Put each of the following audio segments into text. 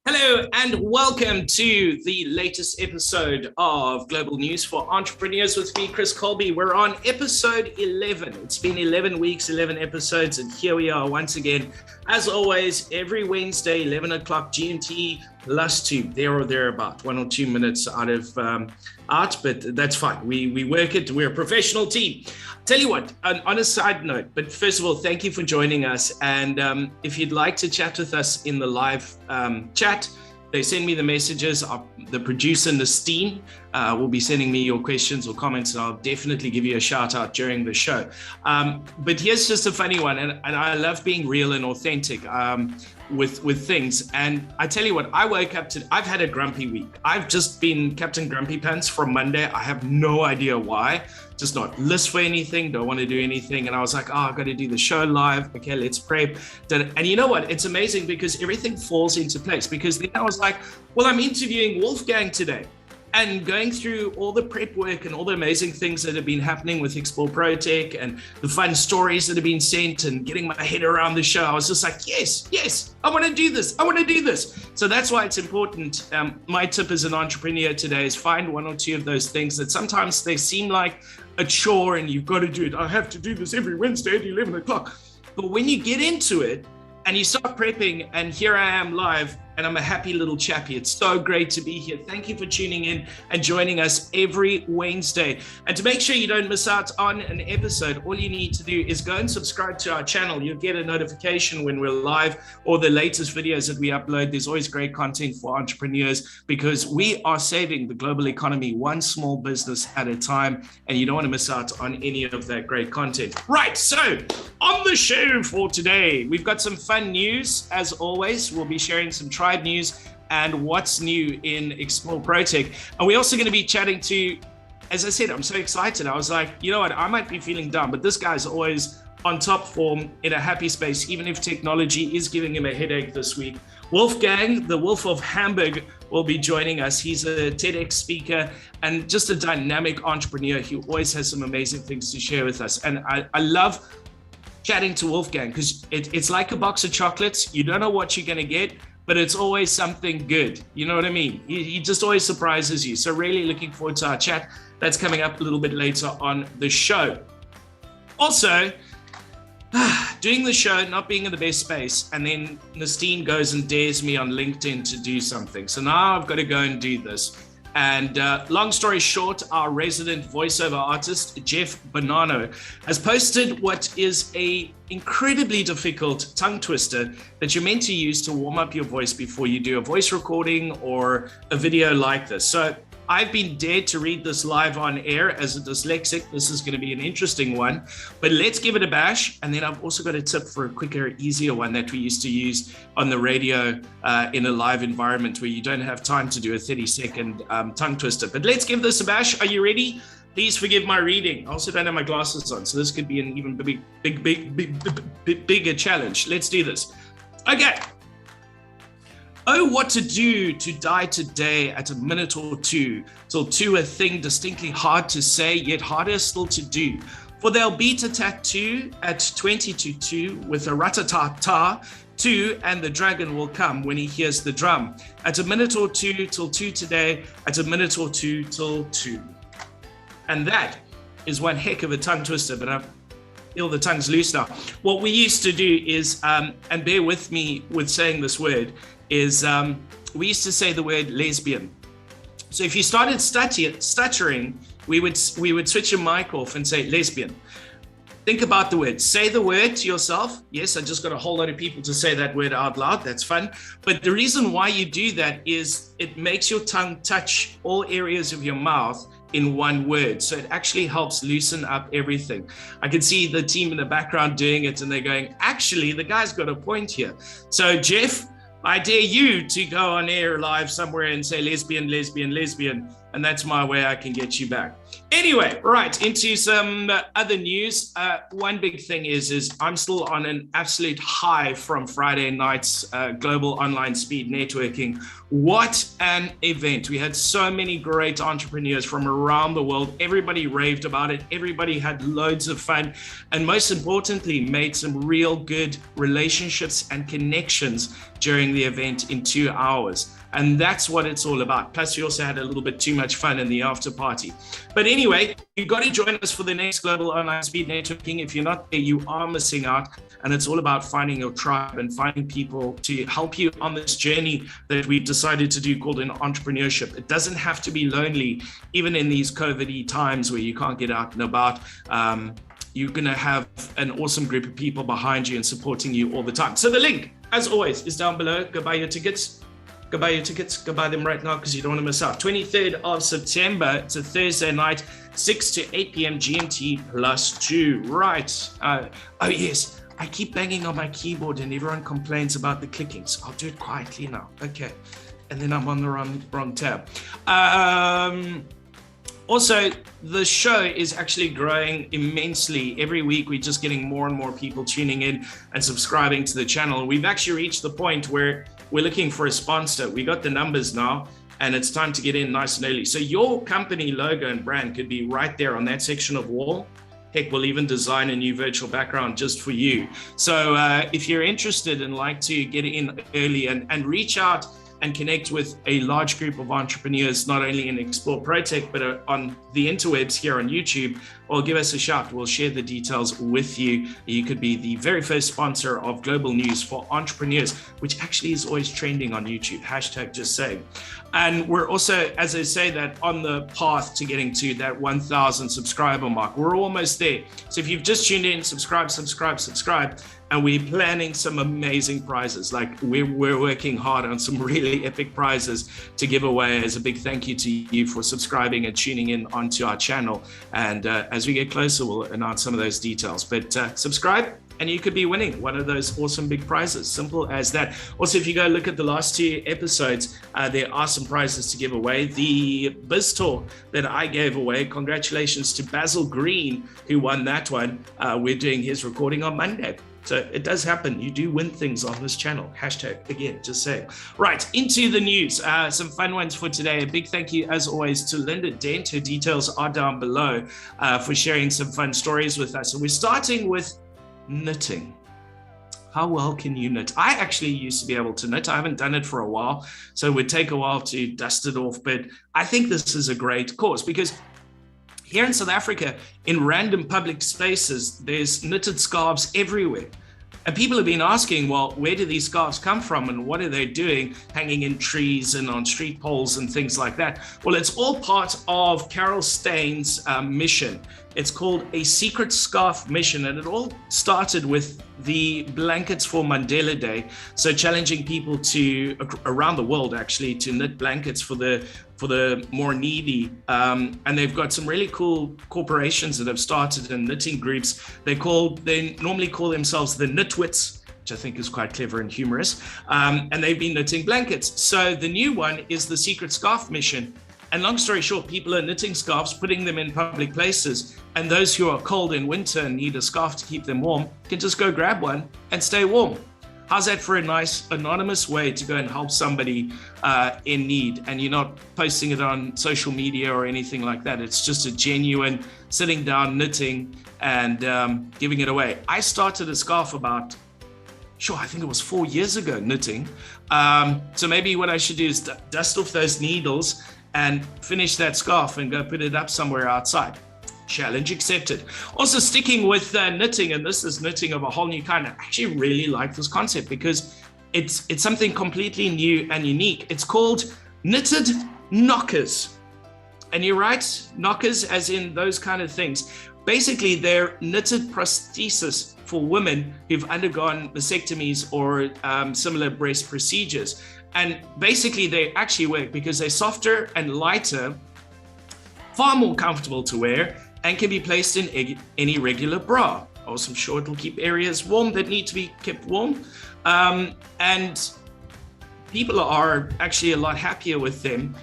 Hello and welcome to the latest episode of Global News for Entrepreneurs with me, Chris Kolbe. We're on episode 11. It's been 11 weeks, 11 episodes, and here we are once again. As always, every Wednesday, 11 o'clock GMT plus 2, there or thereabout, 1 or 2 minutes out, but that's fine. We work it. We're a professional team. Tell you what, on a side note, but first of all, thank you for joining us. And if you'd like to chat with us in the live chat, they send me the messages. The producer, Nastine, will be sending me your questions or comments, and I'll definitely give you a shout out during the show. But here's just a funny one, and I love being real and authentic with things. And I tell you what, I woke up to, I've had a grumpy week. I've just been Captain Grumpy Pants from Monday. I have no idea why. Just not list for anything, don't want to do anything. And I was like, oh, I've got to do the show live. Okay, let's prep. And you know what? It's amazing because everything falls into place. Because then I was like, well, I'm interviewing Wolfgang today. And going through all the prep work and all the amazing things that have been happening with Explore ProTech and the fun stories that have been sent and getting my head around the show, I was just like, yes, I want to do this. So that's why it's important. My tip as an entrepreneur today is find one or two of those things that sometimes they seem like a chore and you've got to do it. I have to do this every Wednesday at 11 o'clock. But when you get into it and you start prepping, and here I am live, and I'm a happy little chappy. It's so great to be here. Thank you for tuning in and joining us every Wednesday. And to make sure you don't miss out on an episode, all you need to do is go and subscribe to our channel. You'll get a notification when we're live or the latest videos that we upload. There's always great content for entrepreneurs because we are saving the global economy one small business at a time, and you don't want to miss out on any of that great content. Right, so on the show for today, we've got some fun news. As always, we'll be sharing some tribe news and what's new in Explore ProTech. And we're also going to be chatting to, as I said, I'm so excited. I was like, you know what, I might be feeling down, but this guy's always on top form, in a happy space, even if technology is giving him a headache this week. Wolfgang, the Wolf of Hamburg, will be joining us. He's a TEDx speaker and just a dynamic entrepreneur. He always has some amazing things to share with us. And I love chatting to Wolfgang because it's like a box of chocolates. You don't know what you're going to get, but it's always something good. You know what I mean? He just always surprises you. So really looking forward to our chat. That's coming up a little bit later on the show. Also, doing the show, not being in the best space, and then Nastine goes and dares me on LinkedIn to do something. So now I've got to go and do this. And long story short, our resident voiceover artist, Jeff Bonanno, has posted what is a incredibly difficult tongue twister that you're meant to use to warm up your voice before you do a voice recording or a video like this. So I've been dared to read this live on air as a dyslexic. This is going to be an interesting one, but let's give it a bash. And then I've also got a tip for a quicker, easier one that we used to use on the radio in a live environment where you don't have time to do a 30-second tongue twister. But let's give this a bash. Are you ready? Please forgive my reading. I also don't have my glasses on, so this could be an even bigger challenge. Let's do this. Okay. Oh, what to do to die today at a minute or two, till to a thing distinctly hard to say, yet harder still to do. For they'll beat a tattoo at 20 to 2 with a rat-a-tat-ta, 2, and the dragon will come when he hears the drum. At a minute or two till 2 today, at a minute or two till 2. And that is one heck of a tongue twister, but I feel the tongue's loose now. What we used to do is, and bear with me with saying this word, is we used to say the word lesbian. So if you started stuttering, we would switch your mic off and say lesbian. Think about the word. Say the word to yourself. Yes, I just got a whole lot of people to say that word out loud. That's fun. But the reason why you do that is it makes your tongue touch all areas of your mouth in one word. So it actually helps loosen up everything. I can see the team in the background doing it and they're going, actually, the guy's got a point here. So Jeff, I dare you to go on air live somewhere and say lesbian, lesbian, lesbian. and that's my way I can get you back. Anyway, right, into some other news. One big thing is I'm still on an absolute high from Friday night's Global Online Speed Networking. What an event. We had so many great entrepreneurs from around the world. Everybody raved about it. Everybody had loads of fun. And most importantly, made some real good relationships and connections during the event in 2 hours. And that's what it's all about. Plus, we also had a little bit too much fun in the after party. But anyway, you've got to join us for the next Global Online Speed Networking. If you're not there, you are missing out. And it's all about finding your tribe and finding people to help you on this journey that we've decided to do called an entrepreneurship. It doesn't have to be lonely, even in these COVID-y times where you can't get out and about. You're going to have an awesome group of people behind you and supporting you all the time. So the link, as always, is down below. Go buy your tickets. Go buy your tickets. Go buy them right now because you don't want to miss out. 23rd of September. It's a Thursday night, 6 to 8 p.m. GMT +2. Right. Oh, yes. I keep banging on my keyboard and everyone complains about the clicking. So I'll do it quietly now. Okay. And then I'm on the wrong tab. Also, the show is actually growing immensely. Every week, we're just getting more and more people tuning in and subscribing to the channel. We've actually reached the point where we're looking for a sponsor. We got the numbers now, and it's time to get in nice and early. So your company logo and brand could be right there on that section of wall. Heck, we'll even design a new virtual background just for you. So if you're interested and like to get in early and reach out and connect with a large group of entrepreneurs, not only in Explore ProTech, but on the interwebs here on YouTube, or give us a shout. We'll share the details with you. You could be the very first sponsor of Global News for Entrepreneurs, which actually is always trending on YouTube, #JustSaying. And we're also, as I say, that on the path to getting to that 1,000 subscriber mark. We're almost there. So if you've just tuned in, subscribe. And we're planning some amazing prizes. Like we're working hard on some really epic prizes to give away as a big thank you to you for subscribing and tuning in onto our channel. And as we get closer, we'll announce some of those details. But subscribe and you could be winning one of those awesome big prizes. Simple as that. Also, if you go look at the last 2 episodes, there are some prizes to give away. The Biz Tour that I gave away, congratulations to Basil Green, who won that one. We're doing his recording on Monday. So it does happen. You do win things on this channel. #again, just saying. Right, into the news. Some fun ones for today. A big thank you, as always, to Linda Dent. Her details are down below for sharing some fun stories with us. So we're starting with knitting. How well can you knit? I actually used to be able to knit. I haven't done it for a while, so it would take a while to dust it off. But I think this is a great course because here in South Africa, in random public spaces, there's knitted scarves everywhere. And people have been asking, well, where do these scarves come from and what are they doing hanging in trees and on street poles and things like that? Well, it's all part of Carol Stain's mission. It's called a Secret Scarf Mission, and it all started with the Blankets for Mandela Day. So challenging people to around the world actually to knit blankets for the more needy. And they've got some really cool corporations that have started in knitting groups. They normally call themselves the Knitwits, which I think is quite clever and humorous. And they've been knitting blankets. So the new one is the Secret Scarf Mission. And long story short, people are knitting scarves, putting them in public places. And those who are cold in winter and need a scarf to keep them warm can just go grab one and stay warm. How's that for a nice anonymous way to go and help somebody in need? And you're not posting it on social media or anything like that. It's just a genuine sitting down, knitting and giving it away. I started a scarf about, I think it was 4 years ago, knitting. So maybe what I should do is dust off those needles and finish that scarf and go put it up somewhere outside. Challenge accepted. Also sticking with knitting, and this is knitting of a whole new kind. I actually really like this concept because it's something completely new and unique. It's called knitted knockers. And you're right, knockers as in those kind of things. Basically, they're knitted prosthesis for women who've undergone mastectomies or similar breast procedures. And basically, they actually work because they're softer and lighter, far more comfortable to wear, and can be placed in any regular bra. Also, I'm sure it'll keep areas warm that need to be kept warm. And people are actually a lot happier with them.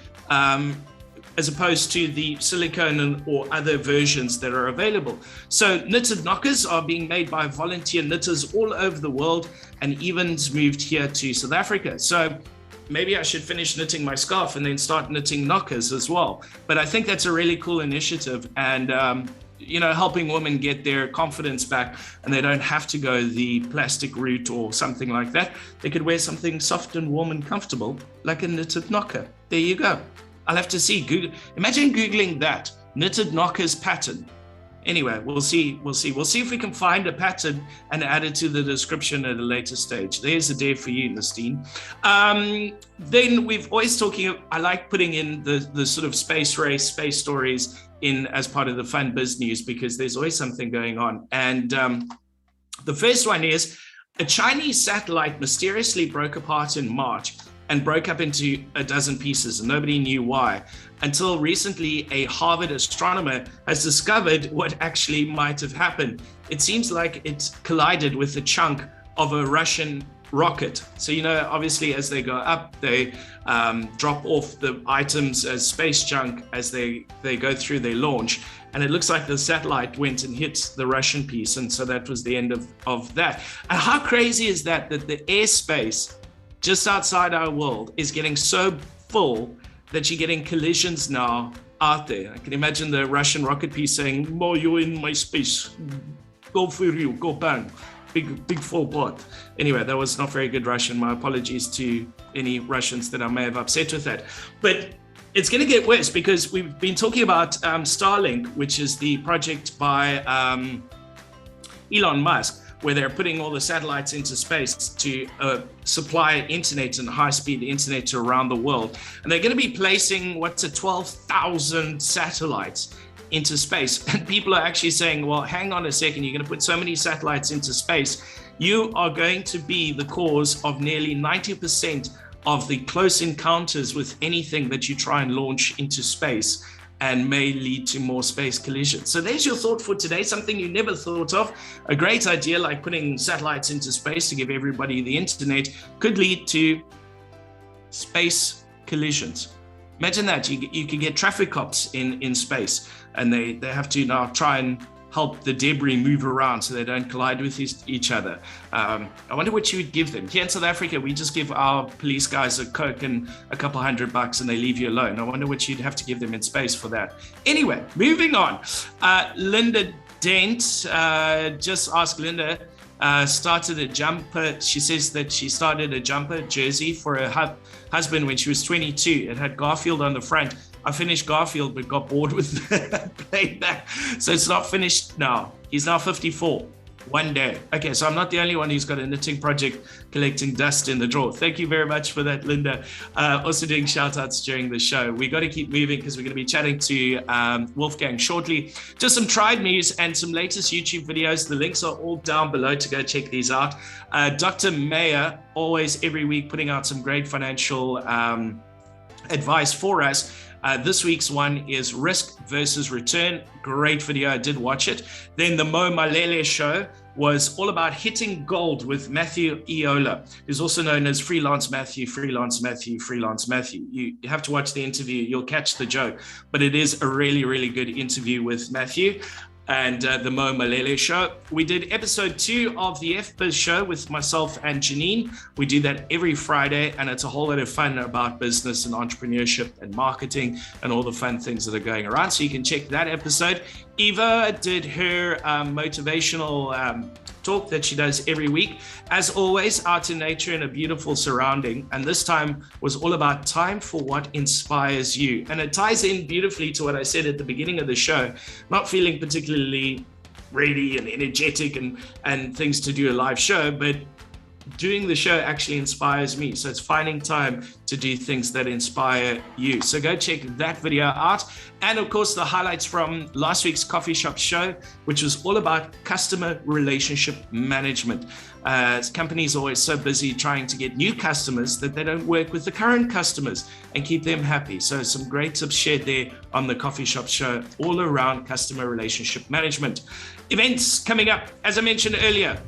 as opposed to the silicone or other versions that are available. So knitted knockers are being made by volunteer knitters all over the world, and even's moved here to South Africa. So maybe I should finish knitting my scarf and then start knitting knockers as well. But I think that's a really cool initiative, and helping women get their confidence back, and they don't have to go the plastic route or something like that. They could wear something soft and warm and comfortable, like a knitted knocker. There you go. I'll have to see. Imagine Googling that, knitted knockers pattern. Anyway, we'll see if we can find a pattern and add it to the description at a later stage. There's a dare for you, Nastine. Then we've always talking, I like putting in the sort of space race, space stories in as part of the fun biz news, because there's always something going on. And the first one is a Chinese satellite mysteriously broke apart in March and broke up into a dozen pieces, and nobody knew why. Until recently, a Harvard astronomer has discovered what actually might have happened. It seems like it collided with a chunk of a Russian rocket. So, obviously as they go up, they drop off the items as space junk as they go through their launch. And it looks like the satellite went and hit the Russian piece. And so that was the end of that. And how crazy is that the airspace just outside our world is getting so full that you're getting collisions now out there. I can imagine the Russian rocket piece saying, "Mo, you're in my space. Go for you, go bang." Big full pot. Anyway, that was not very good Russian. My apologies to any Russians that I may have upset with that. But it's going to get worse, because we've been talking about Starlink, which is the project by Elon Musk, where they're putting all the satellites into space to supply internet and high-speed internet to around the world. And they're going to be placing, 12,000 satellites into space. And people are actually saying, well, hang on a second, you're going to put so many satellites into space, you are going to be the cause of nearly 90% of the close encounters with anything that you try and launch into space, and may lead to more space collisions. So there's your thought for today, something you never thought of. A great idea like putting satellites into space to give everybody the internet could lead to space collisions. Imagine that, you could get traffic cops in space, and they have to now try and help the debris move around so they don't collide with each other. I wonder what you would give them. Here in South Africa, we just give our police guys a Coke and a couple $100 and they leave you alone. I wonder what you'd have to give them in space for that. Anyway, moving on. Linda Dent, just ask Linda, started a jumper. She says that she started a jumper jersey for her husband when she was 22. It had Garfield on the front. I finished Garfield, but got bored with playing that. So it's not finished now. He's now 54. One day. Okay, so I'm not the only one who's got a knitting project collecting dust in the drawer. Thank you very much for that, Linda. Also doing shout outs during the show. We got to keep moving because we're going to be chatting to Wolfgang shortly. Just some tried news and some latest YouTube videos. The links are all down below to go check these out. Dr. Mayer, always every week putting out some great financial advice for us. This week's one is risk versus return. Great video. I did watch it. Then the Mo Malele show was all about hitting gold with Matthew Iyiola, who's also known as Freelance Matthew, Freelance Matthew, Freelance Matthew. You have to watch the interview. You'll catch the joke. But it is a really, really good interview with Matthew. And the Mo Malele show. We did episode 2 of the FBiz show with myself and Janine. We do that every Friday, and it's a whole lot of fun about business and entrepreneurship and marketing and all the fun things that are going around. So you can check that episode. Eva did her motivational talk that she does every week. As always, out in nature in a beautiful surrounding. And this time was all about time for what inspires you. And it ties in beautifully to what I said at the beginning of the show, not feeling particularly ready and energetic and things to do a live show, but doing the show actually inspires me. So it's finding time to do things that inspire you. So go check that video out. And of course, the highlights from last week's coffee shop show, which was all about customer relationship management. Companies are always so busy trying to get new customers that they don't work with the current customers and keep them happy. So some great tips shared there on the coffee shop show, all around customer relationship management. Events coming up, as I mentioned earlier,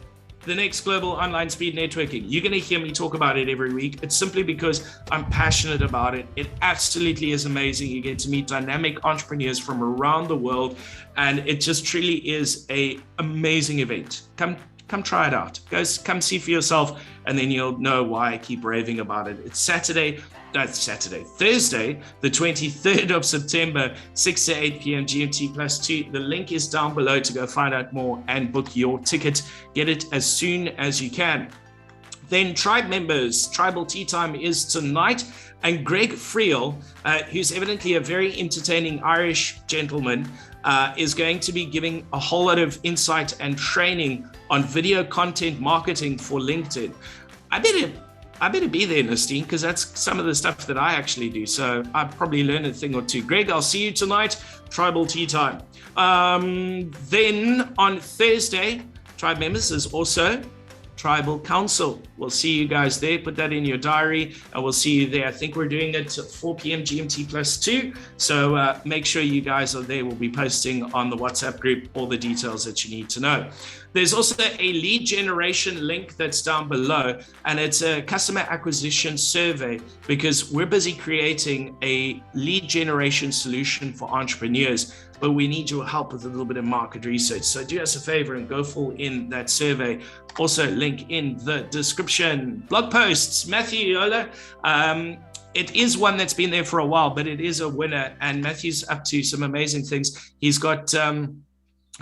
the next global online speed networking. You're going to hear me talk about it every week. It's simply because I'm passionate about it. It absolutely is amazing. You get to meet dynamic entrepreneurs from around the world, and it just truly is an amazing event. Come try it out. Come see for yourself, and then you'll know why I keep raving about it. It's Thursday, the 23rd of September, 6 to 8 p.m. GMT+2. The link is down below to go find out more and book your ticket. Get it as soon as you can. Then tribe members, Tribal Tea Time is tonight, and Greg FRIEL, who's evidently a very entertaining Irish gentleman, is going to be giving a whole lot of insight and training on video content marketing for LinkedIn. I better be there, Nastine, because that's some of the stuff that I actually do. So I probably learn a thing or two. Greg, I'll see you tonight, Tribal Tea Time. Then on Thursday, tribe members, is also Tribal Council. We'll see you guys there. Put that in your diary, and we'll see you there. I think we're doing it at 4 p.m. GMT+2. So make sure you guys are there. We'll be posting on the WhatsApp group all the details that you need to know. There's also a lead generation link that's down below, and it's a customer acquisition survey, because we're busy creating a lead generation solution for entrepreneurs, but we need your help with a little bit of market research. So do us a favor and go fill in that survey. Also link in the description. Blog posts, Matthew Iyiola. It is one that's been there for a while, but it is a winner, and Matthew's up to some amazing things. He's got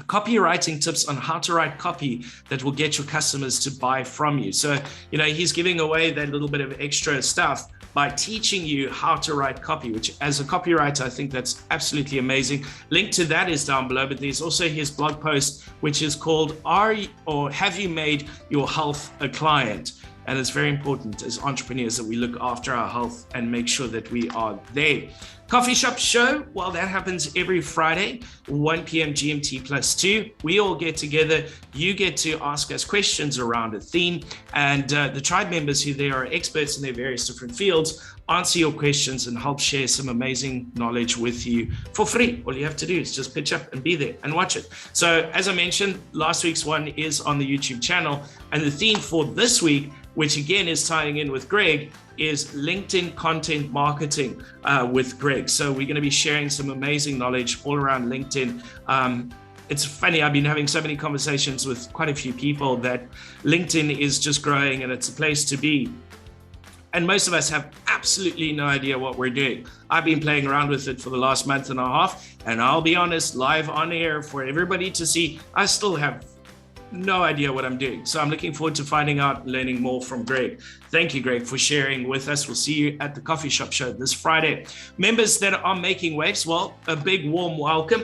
copywriting tips on how to write copy that will get your customers to buy from you. So, he's giving away that little bit of extra stuff by teaching you how to write copy, which as a copywriter, I think that's absolutely amazing. Link to that is down below, but there's also his blog post, which is called Have You Made Your Health a Client? And it's very important as entrepreneurs that we look after our health and make sure that we are there. Coffee Shop Show, well, that happens every Friday, 1 p.m. GMT+2. We all get together. You get to ask us questions around a theme, and the tribe members who there are experts in their various different fields answer your questions and help share some amazing knowledge with you for free. All you have to do is just pitch up and be there and watch it. So as I mentioned, last week's one is on the YouTube channel, and the theme for this week, which again is tying in with Greg, is LinkedIn content marketing with Greg. So we're going to be sharing some amazing knowledge all around LinkedIn. It's funny, I've been having so many conversations with quite a few people that LinkedIn is just growing and it's a place to be. And most of us have absolutely no idea what we're doing. I've been playing around with it for the last month and a half, and I'll be honest, live on air for everybody to see, I still have no idea what I'm doing. So I'm looking forward to finding out, learning more from Greg. Thank you, Greg, for sharing with us. We'll see you at the Coffee Shop Show this Friday. Members that are making waves, well, a big warm welcome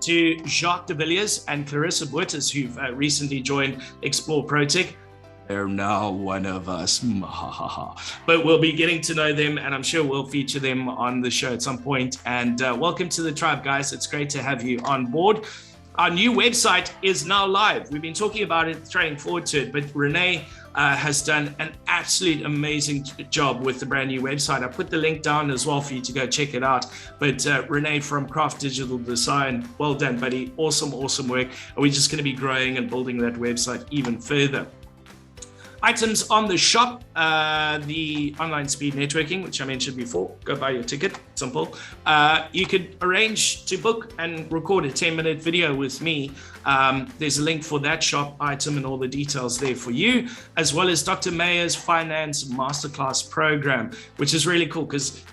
to Jacques de Villiers and Clarissa Buertes, who've recently joined Explore ProTech. They're now one of us. But we'll be getting to know them, and I'm sure we'll feature them on the show at some point. And welcome to the tribe, guys. It's great to have you on board. Our new website is now live. We've been talking about it, trying forward to it, but Renee has done an absolute amazing job with the brand new website. I put the link down as well for you to go check it out. But Renee from Craft Digital Design, well done, buddy. Awesome, awesome work. And we're just going to be growing and building that website even further. Items on the shop, the online speed networking, which I mentioned before. Go buy your ticket, simple. You could arrange to book and record a 10-minute video with me. There's a link for that shop item and all the details there for you, as well as Dr. Mayer's Finance Masterclass program, which is really cool because,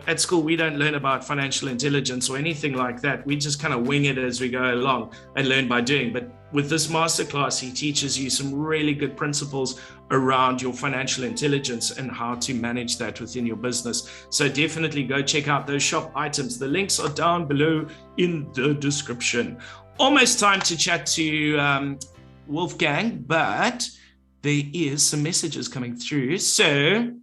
at school, we don't learn about financial intelligence or anything like that. We just kind of wing it as we go along and learn by doing. But with this masterclass, he teaches you some really good principles around your financial intelligence and how to manage that within your business. So definitely go check out those shop items. The links are down below in the description. Almost time to chat to Wolfgang, but there is some messages coming through. So,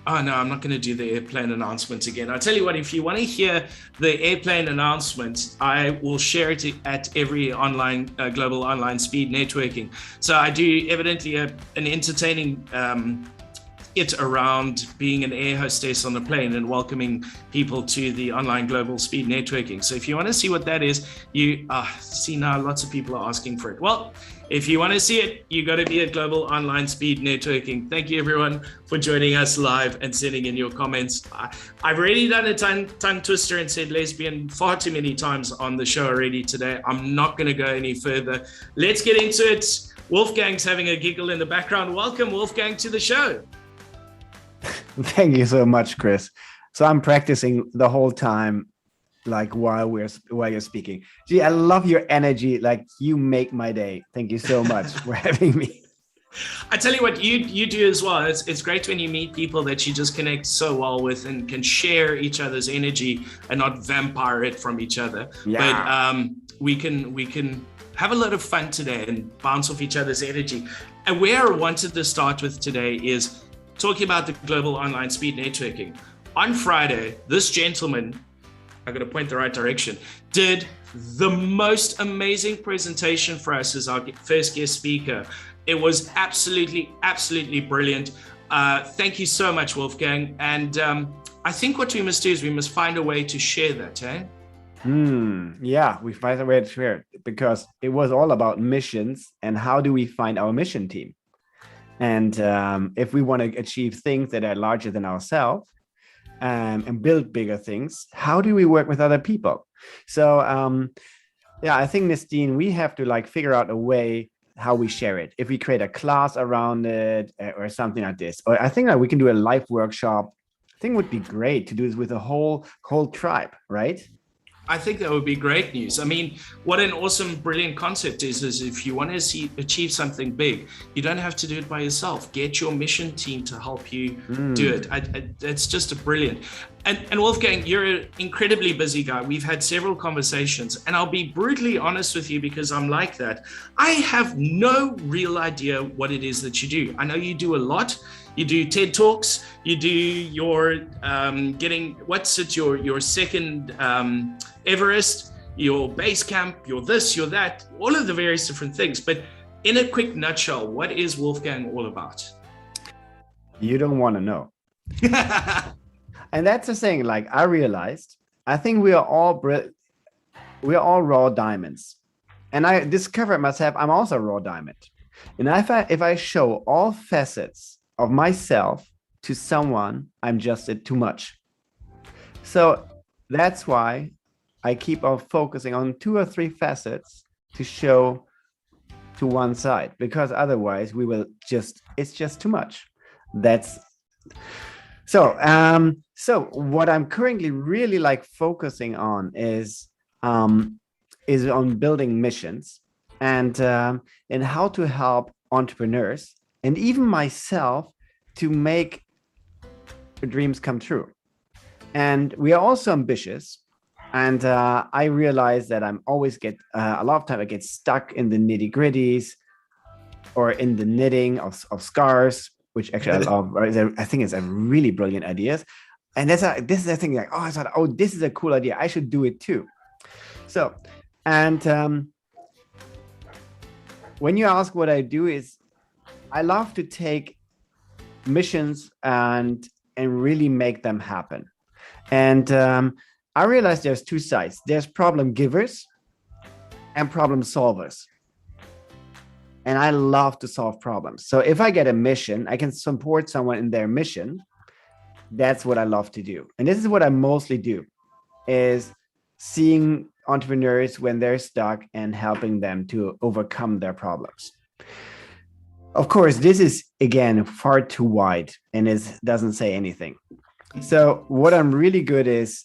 oh no, I'm not going to do the airplane announcement again. I'll tell you what, if you want to hear the airplane announcement, I will share it at every online global online speed networking. So I do evidently an entertaining it around being an air hostess on a plane and welcoming people to the online global speed networking. So if you want to see what that is, you see now lots of people are asking for it. Well, if you want to see it, you got to be at Global Online Speed Networking. Thank you, everyone, for joining us live and sending in your comments. I've already done a tongue twister and said lesbian far too many times on the show already today. I'm not going to go any further. Let's get into it. Wolfgang's having a giggle in the background. Welcome, Wolfgang, to the show. Thank you so much, Chris. So I'm practicing the whole time, like while you're speaking. Gee, I love your energy. Like, you make my day. Thank you so much for having me. I tell you what, you do as well. It's great when you meet people that you just connect so well with and can share each other's energy and not vampire it from each other. Yeah. But we can have a lot of fun today and bounce off each other's energy. And where I wanted to start with today is talking about the global online speed networking. On Friday, this gentleman, I got to point the right direction, did the most amazing presentation for us as our first guest speaker. It was absolutely brilliant. Thank you so much, Wolfgang. And I think what we must do is we must find a way to share that, eh? Yeah, we find a way to share it, because it was all about missions and how do we find our mission team. And if we want to achieve things that are larger than ourselves, and build bigger things, how do we work with other people? So yeah, I think, Nistine, we have to figure out a way how we share it. If we create a class around it or something like this, or I think that we can do a live workshop. I think it would be great to do this with a whole tribe, right? I think that would be great news. I mean, what an awesome, brilliant concept is if you want to achieve something big, you don't have to do it by yourself. Get your mission team to help you do it. It's just a brilliant. And Wolfgang, you're an incredibly busy guy. We've had several conversations, and I'll be brutally honest with you because I'm like that. I have no real idea what it is that you do. I know you do a lot. You do TED Talks, you do your your second Everest, your base camp, your this, your that, all of the various different things. But in a quick nutshell, what is Wolfgang all about? You don't want to know. And that's the thing, I realized, I think we are all raw diamonds. And I discovered myself, I'm also a raw diamond. And if I show all facets of myself to someone, I'm just too much. So that's why I keep on focusing on 2 or 3 facets to show to one side, because otherwise it's just too much. So what I'm currently really focusing on is on building missions and how to help entrepreneurs and even myself to make dreams come true. And we are also ambitious. And I realize that I'm always a lot of time I get stuck in the nitty gritties or in the knitting of scarves, which actually I love. I think it's a really brilliant idea. And this is the thing, I thought, this is a cool idea. I should do it too. So, and when you ask what I do is, I love to take missions and really make them happen. And I realized there's 2 sides. There's problem givers and problem solvers. And I love to solve problems. So if I get a mission, I can support someone in their mission. That's what I love to do. And this is what I mostly do, is seeing entrepreneurs when they're stuck and helping them to overcome their problems. Of course, this is, again, far too wide and it doesn't say anything. So what I'm really good is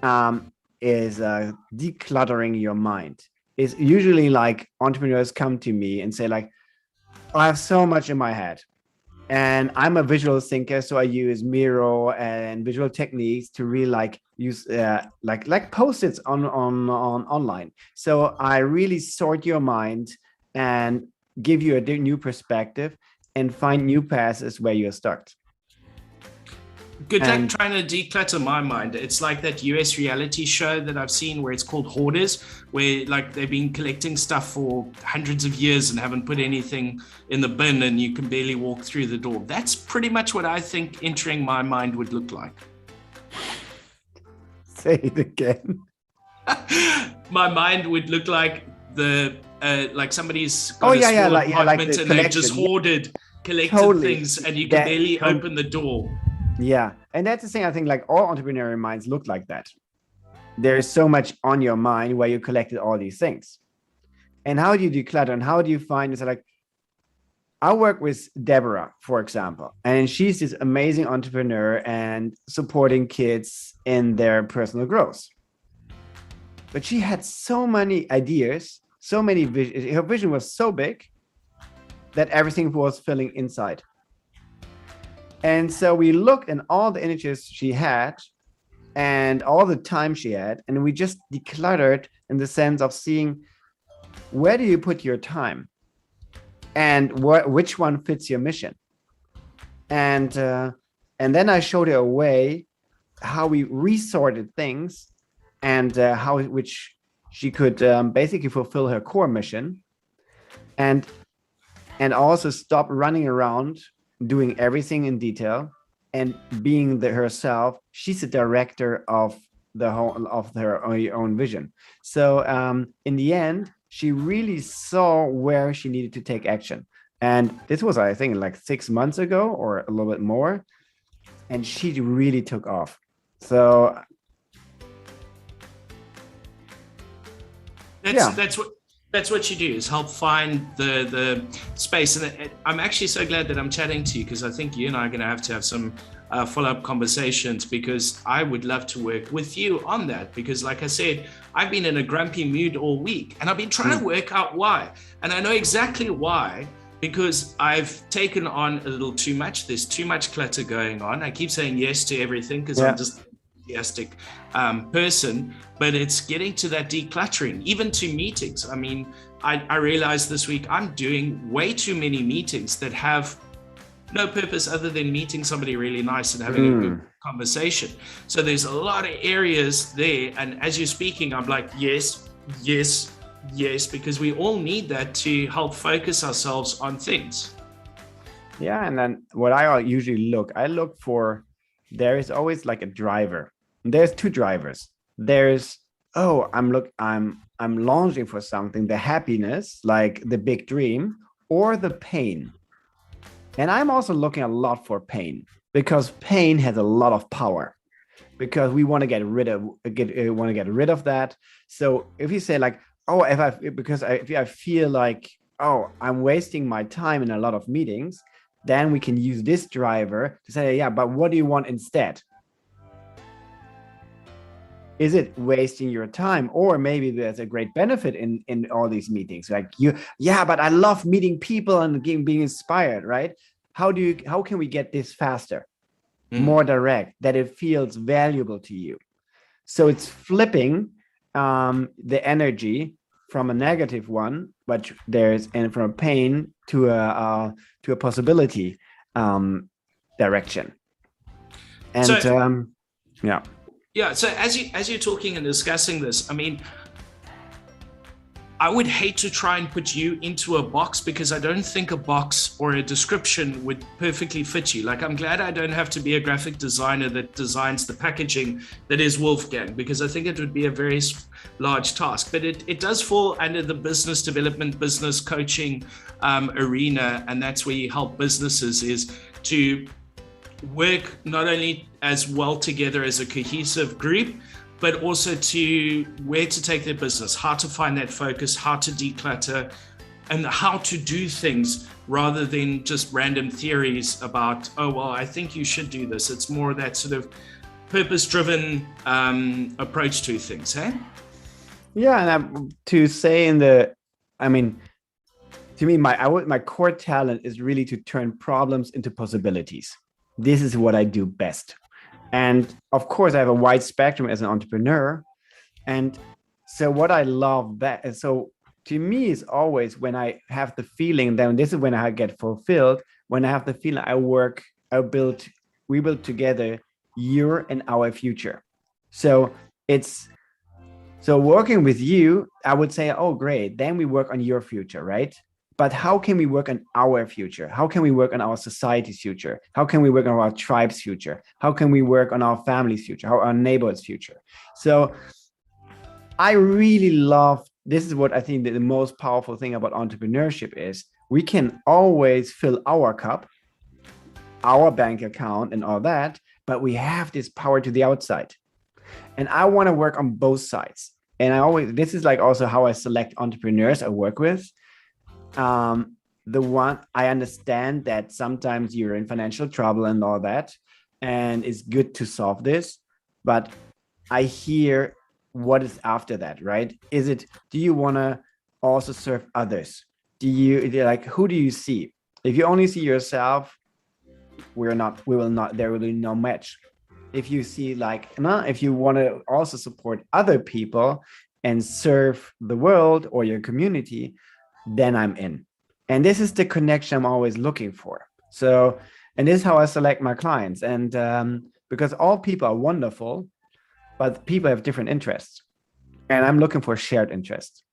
decluttering your mind. Is usually entrepreneurs come to me and say I have so much in my head. And I'm a visual thinker, so I use Miro and visual techniques to really use Post-its on online. So I really sort your mind and give you a new perspective and find new paths where you're stuck. Good luck And trying to declutter my mind. It's like that US reality show that I've seen where it's called Hoarders, where like they've been collecting stuff for hundreds of years and haven't put anything in the bin and you can barely walk through the door. That's pretty much what I think entering my mind would look like. say it again. My mind would look like like somebody's got a small apartment and they've just collected things and you can barely open the door. Yeah, and that's the thing. I think like all entrepreneurial minds look like that. There's so much on your mind where you collected all these things. And how do you declutter? And how do you find it's like, I work with Deborah, for example, and she's this amazing entrepreneur and supporting kids in their personal growth. But she had so many ideas, so many visions. Her vision was so big that everything was filling inside. And so we looked at all the images she had and all the time she had, and we just decluttered in the sense of seeing where do you put your time and which one fits your mission. And then I showed her a way how we resorted things and which she could basically fulfill her core mission and also stop running around doing everything in detail and being herself. She's the director of her own vision. So in the end, she really saw where she needed to take action. And this was, I think, like 6 months ago or a little bit more. And she really took off. So that's what you do, is help find the space. And I'm actually so glad that I'm chatting to you, because I think you and I are going to have some follow-up conversations, because I would love to work with you on that. Because like I said, I've been in a grumpy mood all week and I've been trying to work out why. And I know exactly why, because I've taken on a little too much. There's too much clutter going on. I keep saying yes to everything because I'm just enthusiastic person, but it's getting to that decluttering, even to meetings. I mean, I realized this week I'm doing way too many meetings that have no purpose other than meeting somebody really nice and having a good conversation. So there's a lot of areas there, and as you're speaking, I'm like, yes, because we all need that to help focus ourselves on things. Yeah, and then what I usually look for, there is always like a driver. There's two drivers. There's, I'm longing for something, the happiness, like the big dream, or the pain. And I'm also looking a lot for pain, because pain has a lot of power, because we want to get rid of that. So if you say like, if I feel like, I'm wasting my time in a lot of meetings, then we can use this driver to say, yeah, but what do you want instead? Is it wasting your time? Or maybe there's a great benefit in all these meetings. Like but I love meeting people and being inspired, right? How can we get this faster, more direct, that it feels valuable to you? So it's flipping the energy from a negative one, but from a pain to a possibility direction. And so, Yeah. So as you're talking and discussing this, I mean, I would hate to try and put you into a box, because I don't think a box or a description would perfectly fit you. Like, I'm glad I don't have to be a graphic designer that designs the packaging that is Wolfgang, because I think it would be a very large task. But it does fall under the business development, business coaching arena. And that's where you help businesses, is to work not only as well together as a cohesive group, but also to where to take their business, how to find that focus, how to declutter, and how to do things rather than just random theories about, I think you should do this. It's more that sort of purpose-driven approach to things, hey? Yeah, and to say to me, my core talent is really to turn problems into possibilities. This is what I do best. And of course, I have a wide spectrum as an entrepreneur. And so what I love that, so to me, is always when I have the feeling, then this is when I get fulfilled, when I have the feeling we build together your and our future. So working with you, I would say, oh, great. Then we work on your future, right? But how can we work on our future? How can we work on our society's future? How can we work on our tribe's future? How can we work on our family's future? How our neighbor's future? So I really love, this is what I think that the most powerful thing about entrepreneurship is, we can always fill our cup, our bank account and all that, but we have this power to the outside. And I want to work on both sides. And this is like also how I select entrepreneurs I work with. The one, I understand that sometimes you're in financial trouble and all that, and it's good to solve this, but I hear what is after that, right? Do you want to also serve others? Who do you see? If you only see yourself, there will be no match. If you see if you want to also support other people and serve the world or your community, then I'm in. And this is the connection I'm always looking for. So, and this is how I select my clients. And because all people are wonderful, but people have different interests. And I'm looking for shared interests.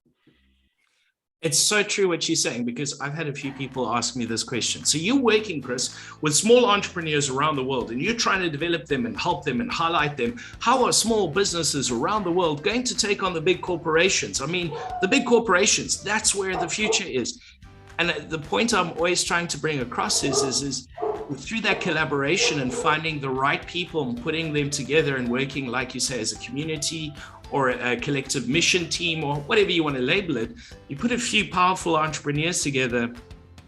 It's so true what you're saying, because I've had a few people ask me this question. So you're working, Chris, with small entrepreneurs around the world, and you're trying to develop them and help them and highlight them. How are small businesses around the world going to take on the big corporations? I mean, the big corporations, that's where the future is. And the point I'm always trying to bring across is through that collaboration and finding the right people and putting them together and working, like you say, as a community or a collective mission team or whatever you want to label it, you put a few powerful entrepreneurs together,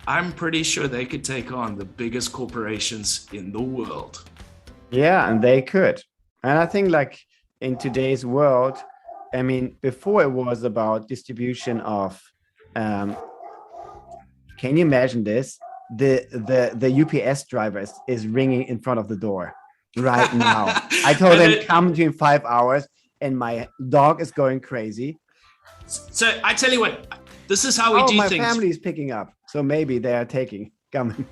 I'm pretty sure they could take on the biggest corporations in the world. Yeah, and they could. And I think in today's world, I mean, before it was about distribution of, can you imagine this? The UPS driver is ringing in front of the door right now. I told him, come between 5 hours, and my dog is going crazy. So I tell you what, this is how we do things. My family is picking up, so maybe they are coming.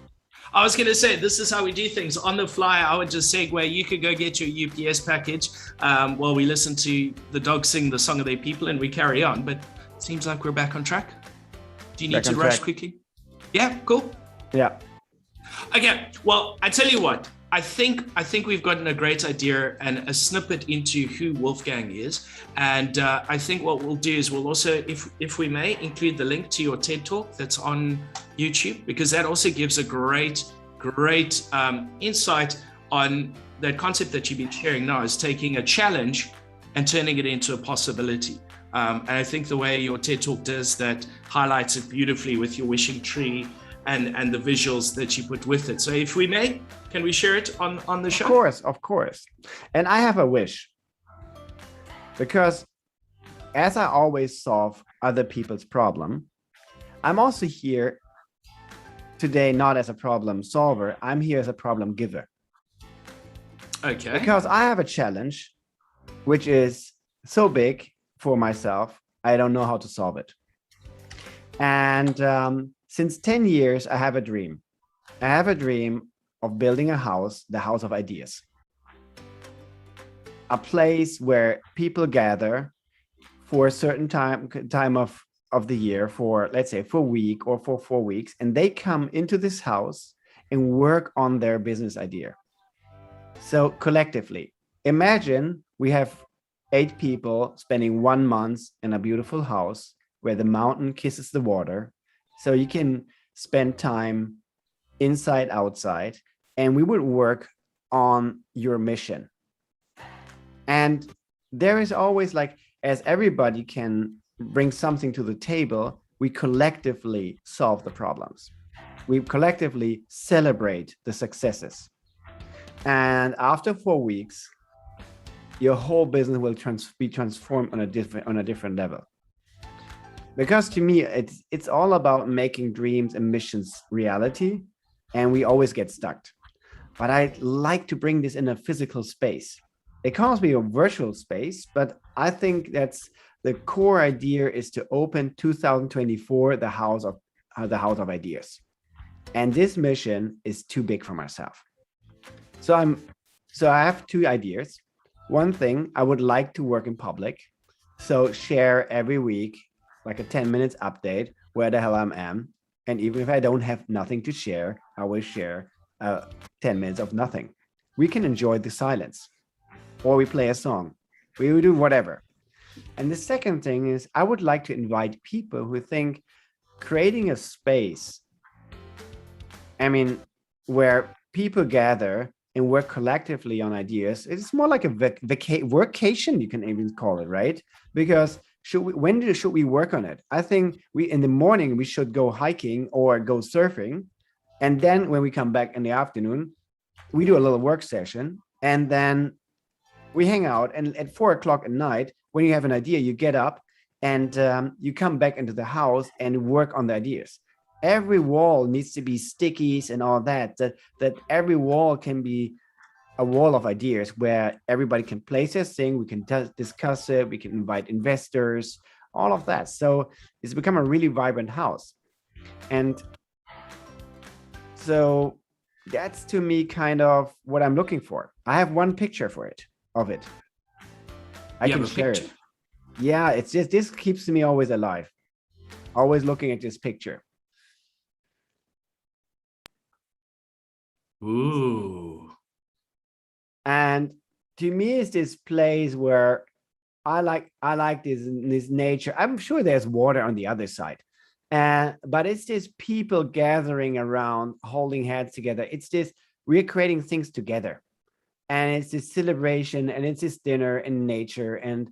I was going to say, this is how we do things. On the fly, I would just segue. You could go get your UPS package while we listen to the dogs sing the song of their people and we carry on. But it seems like we're back on track. Do you need to rush quickly? Yeah, cool. Yeah. Okay, well, I tell you what, I think we've gotten a great idea and a snippet into who Wolfgang is. And I think what we'll do is we'll also, if we may, include the link to your TED Talk that's on YouTube, because that also gives a great insight on that concept that you've been sharing now, is taking a challenge and turning it into a possibility. And I think the way your TED Talk does that highlights it beautifully with your wishing tree and the visuals that you put with it. So if we may, can we share it on the show? Of course. And I have a wish. Because as I always solve other people's problem, I'm also here today not as a problem solver. I'm here as a problem giver. Okay. Because I have a challenge, which is so big for myself, I don't know how to solve it. And since 10 years, I have a dream. I have a dream of building a house, the house of ideas. A place where people gather for a certain time of the year, for, let's say, for a week or for 4 weeks, and they come into this house and work on their business idea. So collectively, imagine we have 8 people spending 1 month in a beautiful house where the mountain kisses the water. So you can spend time inside, outside, and we would work on your mission. And there is always, as everybody can bring something to the table, we collectively solve the problems. We collectively celebrate the successes. And after 4 weeks, your whole business will be transformed on a different level. Because to me, it's all about making dreams and missions reality, and we always get stuck. But I like to bring this in a physical space. It can't be a virtual space, but I think that's the core idea, is to open 2024 the house of ideas. And this mission is too big for myself. So I'm So I have two ideas. One thing, I would like to work in public. So share every week, like a 10 minutes update where the hell I am. And even if I don't have nothing to share, I will share 10 minutes of nothing. We can enjoy the silence, or we play a song. We will do whatever. And the second thing is, I would like to invite people who think creating a space, I mean, where people gather and work collectively on ideas. It's more like a workation, you can even call it, right? Because should we work on it? I think in the morning we should go hiking or go surfing, and then when we come back in the afternoon, we do a little work session, and then we hang out. And at 4 o'clock at night, when you have an idea, you get up and you come back into the house and work on the ideas. Every wall needs to be stickies and all that every wall can be a wall of ideas where everybody can place their thing. We can discuss it. We can invite investors, all of that. So it's become a really vibrant house. And so that's, to me, kind of what I'm looking for. I have one picture of it. I can share it. Yeah, it's just, this keeps me always alive. Always looking at this picture. Ooh. And to me, it's this place where I like this nature. I'm sure there's water on the other side. But it's this people gathering around, holding hands together. It's this, we're creating things together. And it's this celebration, and it's this dinner in nature. And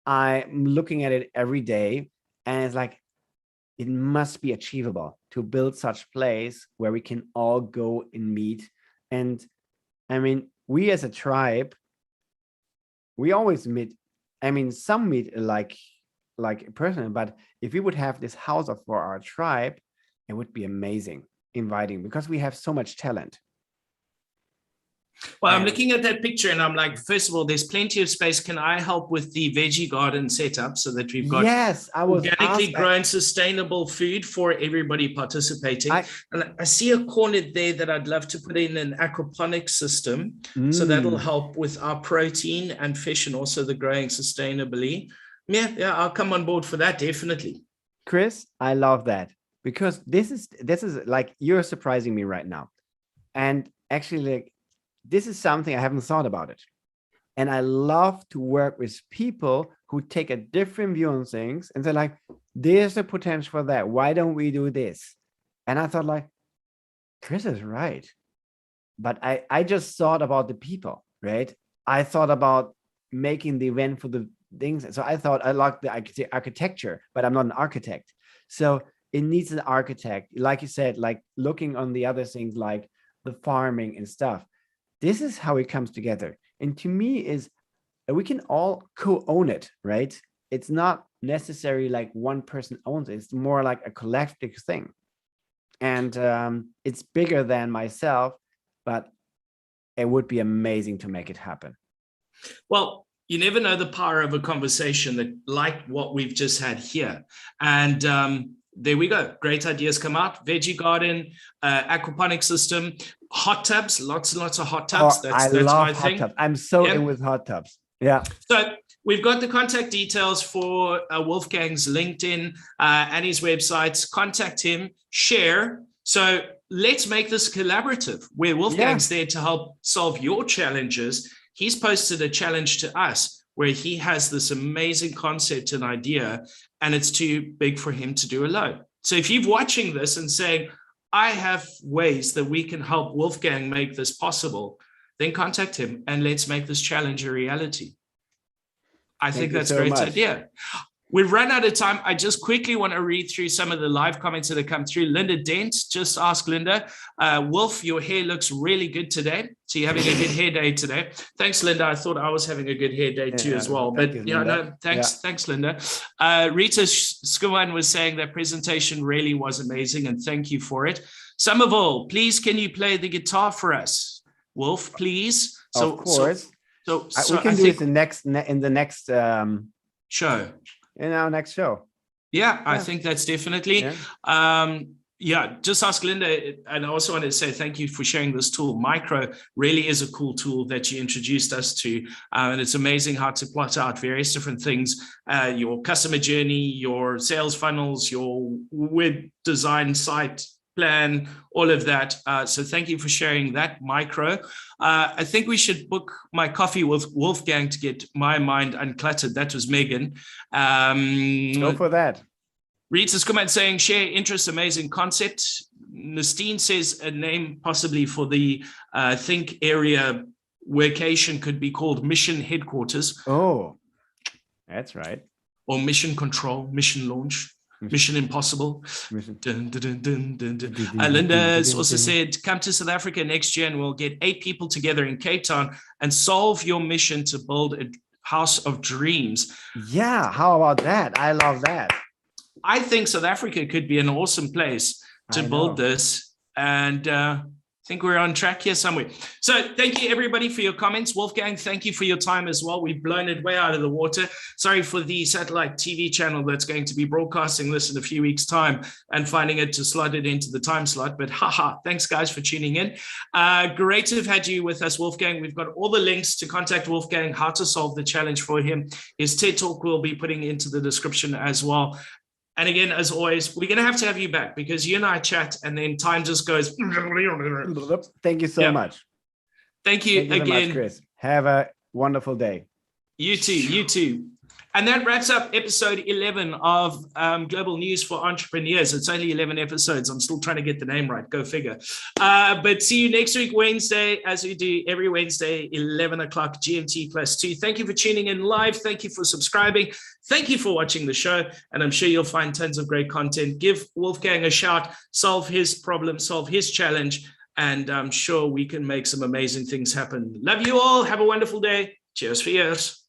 I'm looking at it every day, and it's like, it must be achievable to build such place where we can all go and meet. And I mean, we as a tribe, we always meet. I mean, some meet like personally, but if we would have this house for our tribe, it would be amazing, inviting, because we have so much talent. Well, I'm looking at that picture and I'm like, first of all, there's plenty of space. Can I help with the veggie garden setup so that we've got organically grown sustainable food for everybody participating? And I see a corner there that I'd love to put in an aquaponics system. So that'll help with our protein and fish, and also the growing sustainably. Yeah, I'll come on board for that, definitely. Chris, I love that, because this is like, you're surprising me right now. And actually, like, this is something I haven't thought about it. And I love to work with people who take a different view on things and they're like, there's a potential for that. Why don't we do this? And I thought, like, Chris is right. But I just thought about the people, right? I thought about making the event for the things. So I thought I like the architecture, but I'm not an architect. So it needs an architect. Like you said, like looking on the other things like the farming and stuff. This is how it comes together. And to me is we can all co-own it, right? It's not necessarily like one person owns it. It's more like a collective thing. And it's bigger than myself, but it would be amazing to make it happen. Well, you never know the power of a conversation that, like what we've just had here. And there we go. Great ideas come out. Veggie garden, aquaponic system, hot tubs, lots and lots of hot tubs. That's love my hot thing. Tubs. I'm so in with hot tubs. Yeah. So we've got the contact details for Wolfgang's LinkedIn and his websites. Contact him, share. So let's make this collaborative where Wolfgang's there to help solve your challenges. He's posted a challenge to us where he has this amazing concept and idea, and it's too big for him to do alone. So if you're watching this and saying, I have ways that we can help Wolfgang make this possible, then contact him and let's make this challenge a reality. I think that's a great idea. We've run out of time. I just quickly want to read through some of the live comments that have come through. Linda Dent, just ask Linda, Wolf, your hair looks really good today. So you're having a good hair day today. Thanks, Linda. I thought I was having a good hair day too as well. But yeah, no, thanks, Linda. Rita Skuwan was saying that presentation really was amazing and thank you for it. Somerville, please, can you play the guitar for us? Wolf, please. So, of course. So we can do it in the next show. In our next show. Yeah, I think that's definitely. Yeah. Yeah, just ask Linda. And I also want to say thank you for sharing this tool. Micro really is a cool tool that you introduced us to. And it's amazing how to plot out various different things, your customer journey, your sales funnels, your web design site plan, all of that. So thank you for sharing that, Micro. I think we should book my coffee with Wolfgang to get my mind uncluttered. That was Megan. Go for that. Reads his comment saying, share interest, amazing concept. Nastine says a name possibly for the Think area workation could be called Mission Headquarters. Oh, that's right. Or Mission Control, Mission Launch, Mission Impossible. Dun, dun, dun, dun, dun. Linda has also said, come to South Africa next year and we'll get 8 people together in Cape Town and solve your mission to build a house of dreams. Yeah, how about that? I love that. I think South Africa could be an awesome place to build this. And I think we're on track here somewhere. So thank you, everybody, for your comments. Wolfgang, thank you for your time as well. We've blown it way out of the water. Sorry for the satellite TV channel that's going to be broadcasting this in a few weeks' time and finding it to slot it into the time slot. But haha, thanks, guys, for tuning in. Great to have had you with us, Wolfgang. We've got all the links to contact Wolfgang, how to solve the challenge for him. His TED Talk we'll be putting into the description as well. And again, as always, we're going to have you back because you and I chat and then time just goes. Thank you so much. Thank you again. So much, Chris. Have a wonderful day. You too. You too. And that wraps up episode 11 of Global News for Entrepreneurs. It's only 11 episodes. I'm still trying to get the name right. Go figure. But see you next week, Wednesday, as we do every Wednesday, 11 o'clock GMT +2. Thank you for tuning in live. Thank you for subscribing. Thank you for watching the show. And I'm sure you'll find tons of great content. Give Wolfgang a shout, solve his problem, solve his challenge. And I'm sure we can make some amazing things happen. Love you all. Have a wonderful day. Cheers for yours.